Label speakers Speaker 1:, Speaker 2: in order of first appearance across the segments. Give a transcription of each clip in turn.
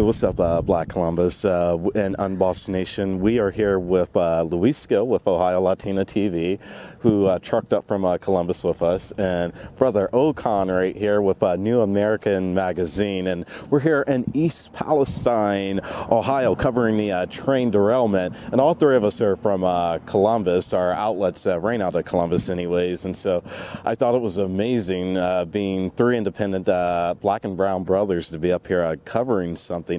Speaker 1: what's up, Black Columbus and Unbossed Nation? We are here with Luisco with Ohio Latina TV, who trucked up from Columbus with us, and Brother Ocon right here with New American Magazine. And we're here in East Palestine, Ohio, covering the train derailment. And all three of us are from Columbus. Our outlets ran out of Columbus anyways. And so I thought it was amazing being three independent black and brown brothers to be up here covering something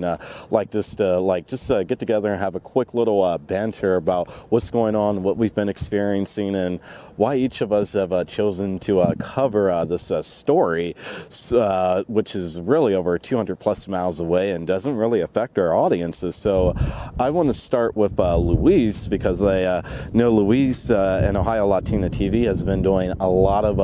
Speaker 1: like this, to get together and have a quick little banter about what's going on, what we've been experiencing, and why each of us have chosen to cover this story, which is really over 200 plus miles away and doesn't really affect our audiences. So I want to start with Luis, because I know Luis and Ohio Latina TV has been doing a lot of,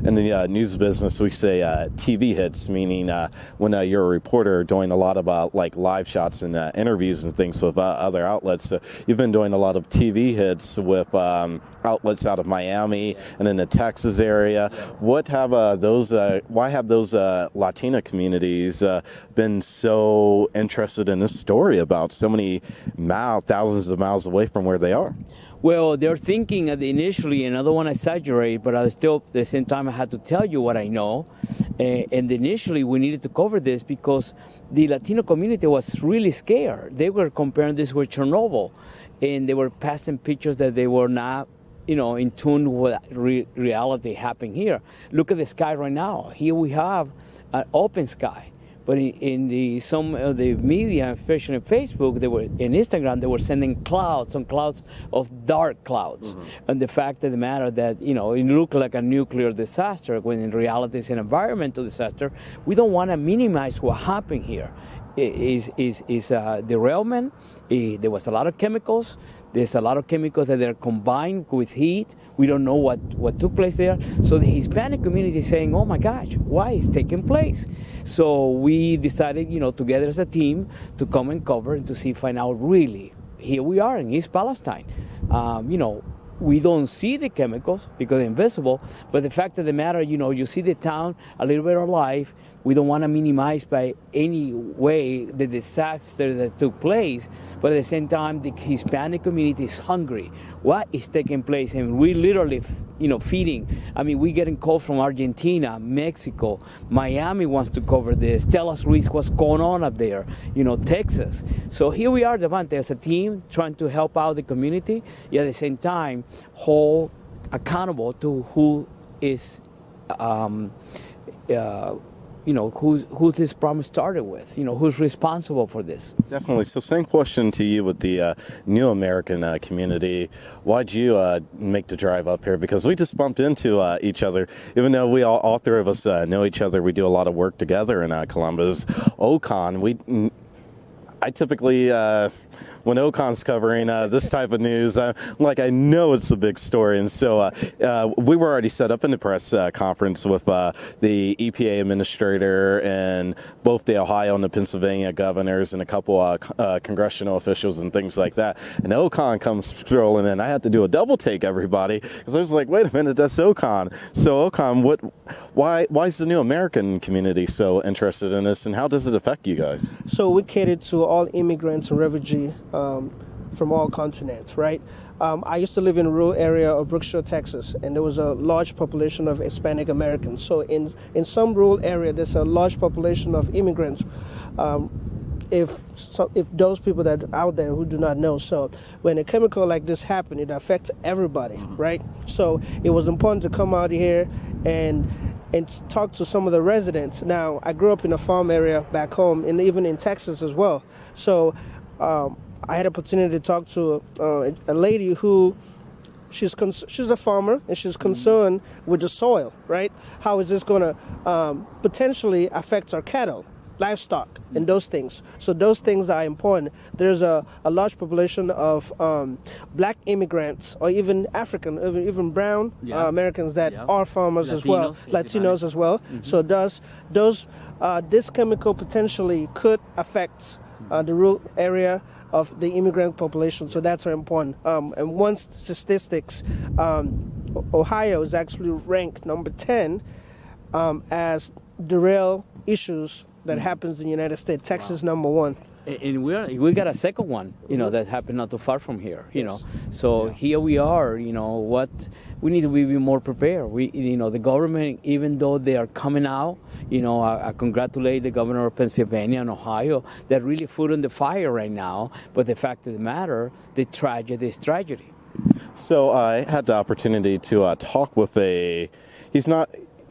Speaker 1: in the news business, we say TV hits, meaning when you're a reporter doing a lot of like live shots and interviews and things with other outlets. So you've been doing a lot of TV hits with outlets out of Miami and in the Texas area. What have why have those Latina communities been so interested in this story about so many thousands of miles away from where they are?
Speaker 2: Well, they're thinking initially, and I don't want to exaggerate, but I still, at the same time, I had to tell you what I know. And initially, we needed to cover this because the Latino community was really scared. They were comparing this with Chernobyl, and they were passing pictures that they were not, in tune with reality happening here. Look at the sky right now. Here we have an open sky. But in some of the media, especially on Facebook, in Instagram, they were sending clouds of dark clouds. Mm-hmm. And the fact of the matter that, it looked like a nuclear disaster when in reality it's an environmental disaster. We don't want to minimize what happened here. Is a derailment. There was a lot of chemicals. There's a lot of chemicals that are combined with heat. We don't know what took place there. So the Hispanic community is saying, oh my gosh, why is taking place? So we decided, together as a team to come and cover and to find out really. Here we are in East Palestine. We don't see the chemicals because they're invisible, but the fact of the matter, you see the town a little bit alive. We don't want to minimize by any way the disaster that took place, but at the same time, the Hispanic community is hungry. What is taking place? And we literally, feeding. I mean, we're getting calls from Argentina, Mexico, Miami wants to cover this. Tell us, Luis, what's going on up there, Texas. So here we are, Devante, as a team, trying to help out the community, yet at the same time, hold accountable to who is, who this problem started with, who's responsible for this.
Speaker 1: Definitely. So same question to you with the New American community. Why'd you make the drive up here? Because we just bumped into each other. Even though we all three of us know each other, we do a lot of work together in Columbus. Ocon, I typically, when Ocon's covering this type of news, I know it's a big story. And so we were already set up in the press conference with the EPA administrator and both the Ohio and the Pennsylvania governors and a couple congressional officials and things like that. And Ocon comes strolling in. I had to do a double take, everybody, because I was like, wait a minute, that's Ocon. So Ocon, why is the New American community so interested in this, and how does it affect you guys?
Speaker 3: So we cater to all immigrants and refugees from all continents, right? I used to live in a rural area of Brookshire, Texas, and there was a large population of Hispanic Americans. So in some rural area, there's a large population of immigrants. If those people that are out there who do not know, so when a chemical like this happens, it affects everybody, right? So it was important to come out here and talk to some of the residents. Now, I grew up in a farm area back home, and even in Texas as well. So I had an opportunity to talk to a lady who she's a farmer, and she's concerned with the soil, right? How is this going to potentially affect our cattle, livestock, and those things? So those things are important. There's a large population of black immigrants, or even African, even brown Americans that are farmers as well, Latinos as well. Mm-hmm. So this chemical potentially could affect the rural area of the immigrant population, so that's very important. And one statistics, Ohio is actually ranked number 10 as derail issues that happens in the United States. Texas number one.
Speaker 2: And we got a second one, that happened not too far from here, So here we are, what we need to be more prepared. The government, even though they are coming out, I congratulate the governor of Pennsylvania and Ohio. They're really foot on the fire right now. But the fact of the matter, the tragedy is tragedy.
Speaker 1: So I had the opportunity to talk with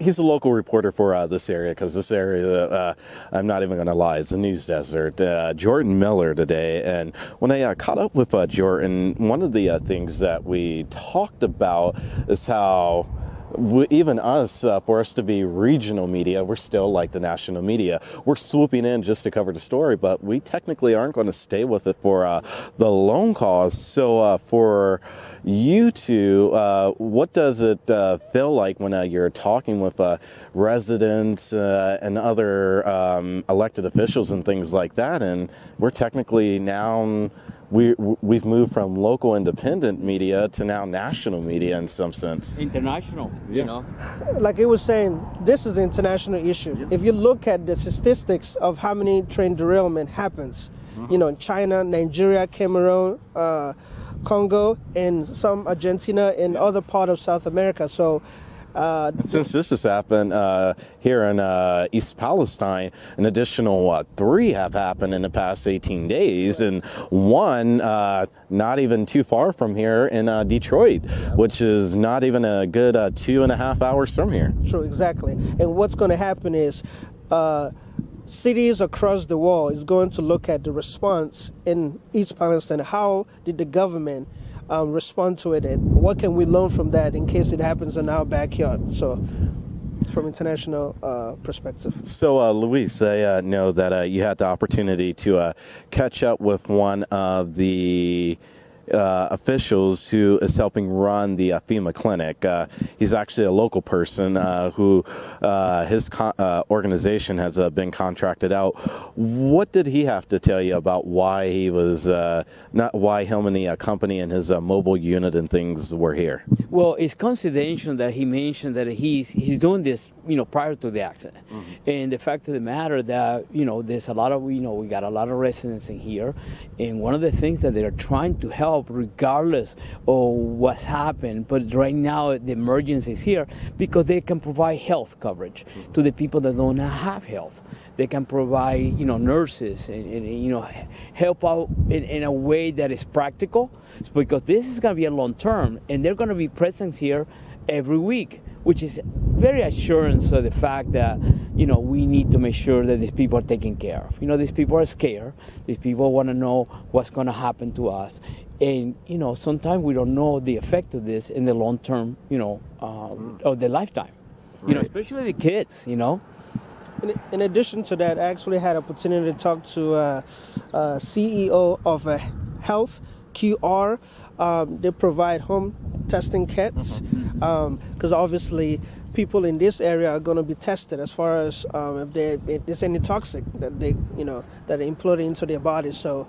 Speaker 1: he's a local reporter for this area, because this area, I'm not even going to lie, is a news desert. Jordan Miller today. And when I caught up with Jordan, one of the things that we talked about is how even us, for us to be regional media, we're still like the national media. We're swooping in just to cover the story, but we technically aren't going to stay with it for the long cause. So for you two, what does it feel like when you're talking with residents and other elected officials and things like that? And we're technically now, we've moved from local independent media to now national media in some sense.
Speaker 2: International,
Speaker 3: Like it was saying, this is an international issue. Yeah. If you look at the statistics of how many train derailment happens, in China, Nigeria, Cameroon, Congo, and some Argentina and other part of South America. So
Speaker 1: since this has happened here in East Palestine, an additional 3 have happened in the past 18 days, and one not even too far from here in Detroit, which is not even a good 2.5 hours from here.
Speaker 3: True, exactly. And what's going to happen is cities across the world is going to look at the response in East Palestine. How did the government respond to it, and what can we learn from that in case it happens in our backyard? So from international perspective.
Speaker 1: So Luis, I know that you had the opportunity to catch up with one of the officials who is helping run the FEMA clinic. He's actually a local person who his organization has been contracted out. What did he have to tell you about why he was why him and the company and his mobile unit and things were here?
Speaker 2: Well, it's confidential that he mentioned that he's doing this, prior to the accident. And the fact of the matter that, there's a lot of, we got a lot of residents in here. And one of the things that they're trying to help regardless of what's happened, but right now the emergency is here because they can provide health coverage to the people that don't have health. They can provide, nurses and help out in a way that is practical, because this is going to be a long term, and they're going to be present here every week, which is very assurance of the fact that, we need to make sure that these people are taken care of. These people are scared. These people want to know what's going to happen to us. And, sometimes we don't know the effect of this in the long term, of the lifetime,
Speaker 1: right.
Speaker 2: Especially the kids,
Speaker 3: In addition to that, I actually had an opportunity to talk to CEO of Health QR. They provide home testing kits because obviously people in this area are going to be tested as far as if there's any toxic that that are imploding into their bodies. So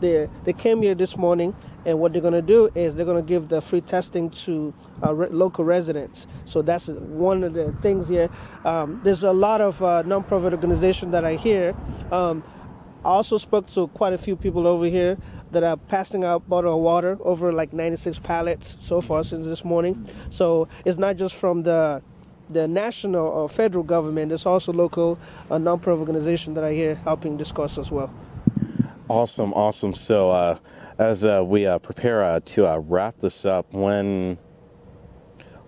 Speaker 3: they came here this morning, and what they're going to do is they're going to give the free testing to local residents. So that's one of the things here. There's a lot of nonprofit organizations that are here. I also spoke to quite a few people over here that are passing out bottle of water, over like 96 pallets so far since this morning. So it's not just from the national or federal government, there's also local nonprofit organizations that are here helping discuss as well.
Speaker 1: Awesome. So as we prepare to wrap this up,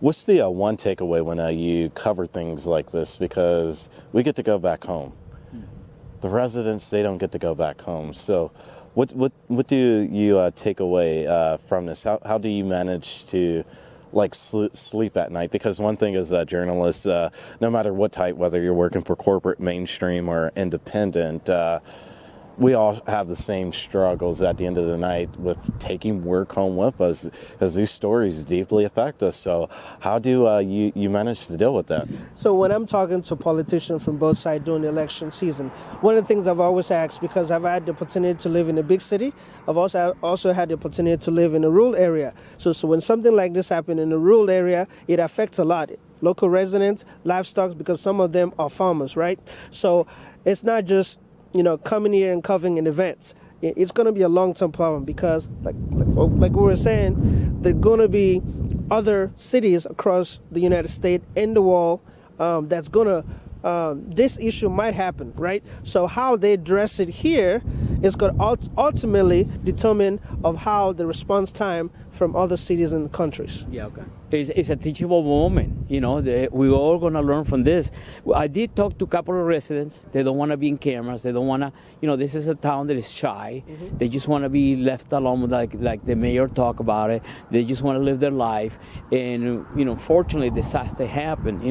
Speaker 1: what's the one takeaway when you cover things like this? Because we get to go back home. The residents, they don't get to go back home. So what do you take away from this? How do you manage to sleep at night? Because one thing as journalists, no matter what type, whether you're working for corporate, mainstream, or independent, we all have the same struggles at the end of the night with taking work home with us, because these stories deeply affect us. So how do you manage to deal with that?
Speaker 3: So when I'm talking to politicians from both sides during the election season, one of the things I've always asked, because I've had the opportunity to live in a big city, I've also had the opportunity to live in a rural area. So when something like this happens in a rural area, it affects a lot. local residents, livestock, because some of them are farmers, right? So it's not just, coming here and covering an event. It's going to be a long-term problem because, like we were saying, there are going to be other cities across the United States in the world that's going to, this issue might happen, right? So how they address it here is going to ultimately determine of how the response time from other cities and countries.
Speaker 2: Yeah, okay. It's a teachable moment, we're all going to learn from this. I did talk to a couple of residents. They don't want to be in cameras. They don't want to, this is a town that is shy. Mm-hmm. They just want to be left alone, like the mayor talk about it. They just want to live their life. And, fortunately, disaster happened, we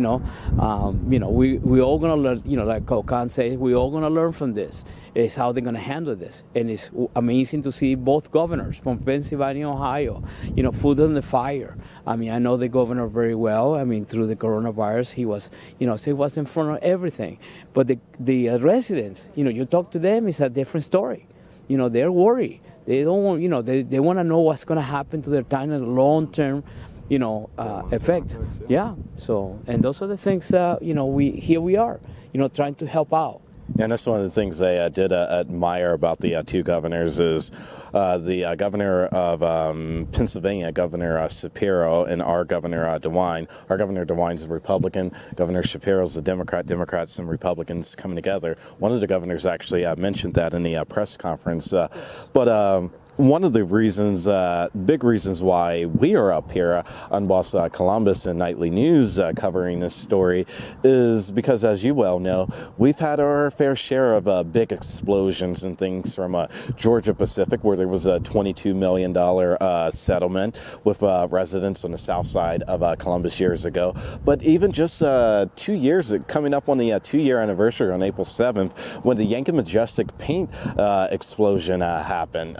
Speaker 2: all going to learn, like Kokan said, we all going to learn from this. It's how they're going to handle this. And it's amazing to see both governors from Pennsylvania, Ohio, foot on the fire. I know the governor very well. Through the coronavirus, he was, so he was in front of everything. But the residents, you talk to them, it's a different story. They're worried. They don't want, they want to know what's going to happen to their town in the long-term, effect. Yeah. So, and those are the things, we are, trying to help out.
Speaker 1: And that's one of the things I did admire about the two governors is the governor of Pennsylvania, Governor Shapiro, and our Governor DeWine. Our Governor DeWine's a Republican. Governor Shapiro's a Democrat. Democrats and Republicans coming together. One of the governors actually mentioned that in the press conference. But one of the reasons, big reasons why we are up here on Boss Columbus and Nightly News covering this story is because, as you well know, we've had our fair share of big explosions and things from Georgia Pacific, where there was a $22 million settlement with residents on the south side of Columbus years ago. But even just 2 years, coming up on the 2-year anniversary on April 7th, when the Yankee Majestic paint explosion happened,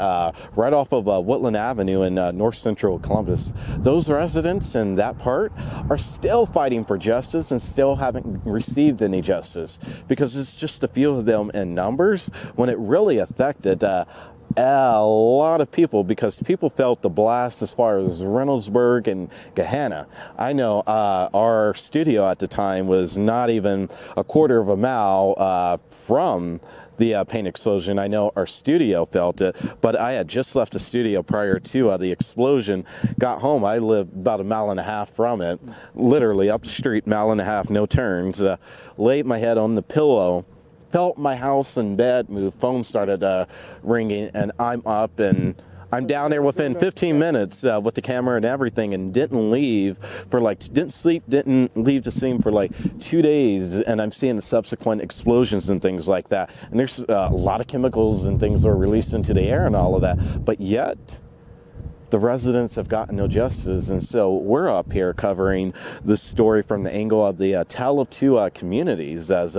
Speaker 1: right off of Woodland Avenue in north central Columbus. Those residents in that part are still fighting for justice and still haven't received any justice because it's just a few of them in numbers when it really affected a lot of people because people felt the blast as far as Reynoldsburg and Gahanna. I know our studio at the time was not even a quarter of a mile from the paint explosion. I know our studio felt it, but I had just left the studio prior to the explosion. Got home. I live about 1.5 miles from it, literally up the street, 1.5 miles, no turns. Laid my head on the pillow, felt my house and bed move. Phone started ringing, and I'm up and I'm down there within 15 minutes with the camera and everything, and didn't leave for didn't sleep, didn't leave the scene for 2 days, and I'm seeing the subsequent explosions and things like that. And there's a lot of chemicals and things are released into the air and all of that, but yet the residents have gotten no justice. And so we're up here covering this story from the angle of the tale of two communities. As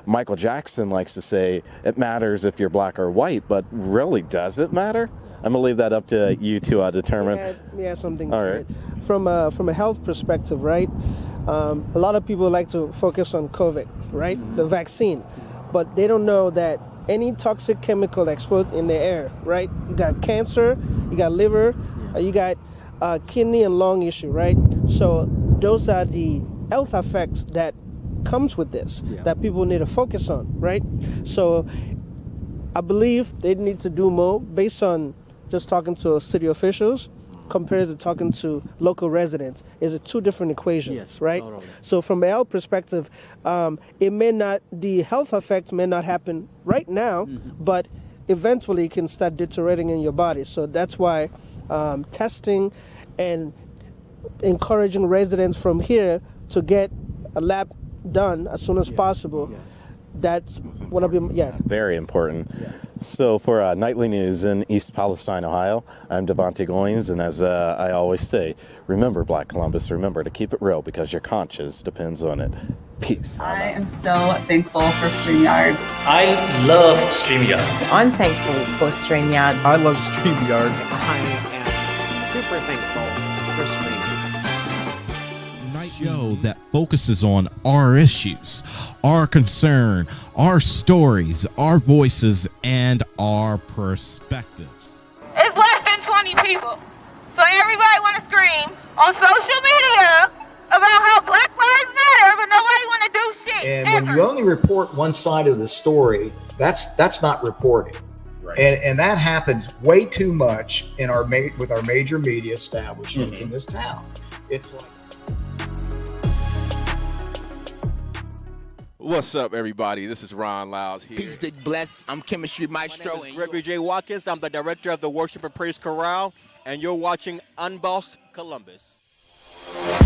Speaker 1: Michael Jackson likes to say, it matters if you're black or white, but really, does it matter? I'm going to leave that up to you to determine.
Speaker 3: Let me add something
Speaker 1: All
Speaker 3: to
Speaker 1: right.
Speaker 3: it. From a health perspective, right? A lot of people like to focus on COVID, right? The vaccine. But they don't know that any toxic chemical that explodes in the air, right? You got cancer, you got liver, you got kidney and lung issue, right? So those are the health effects that comes with this that people need to focus on, right? So I believe they need to do more based on just talking to city officials compared to talking to local residents. Is it two different equations, right? Totally. So from a health perspective, the health effects may not happen right now, but eventually it can start deteriorating in your body. So that's why testing and encouraging residents from here to get a lab done as soon as possible. That's one of them.
Speaker 1: Very important. So for Nightly News in East Palestine, Ohio, I'm Devontae Goins, and as I always say, remember, Black Columbus, remember to keep it real because your conscience depends on it. Peace.
Speaker 4: I am so thankful for StreamYard.
Speaker 5: I love StreamYard.
Speaker 6: I'm thankful for StreamYard.
Speaker 7: I love StreamYard.
Speaker 8: I am super thankful for StreamYard.
Speaker 9: Show that focuses on our issues, our concern, our stories, our voices, and our perspectives.
Speaker 10: It's less than 20 people, so everybody want to scream on social media about how Black lives
Speaker 7: And when you only report one side of the story, that's not reporting. Right. And that happens way too much in with our major media establishments in this town. It's like,
Speaker 10: what's up, everybody? This is Ron Lyles here.
Speaker 11: Peace, Big Bless. I'm Chemistry Maestro.
Speaker 12: My name is Gregory J. Watkins. I'm the director of the Worship and Praise Chorale, and you're watching Unbossed Columbus.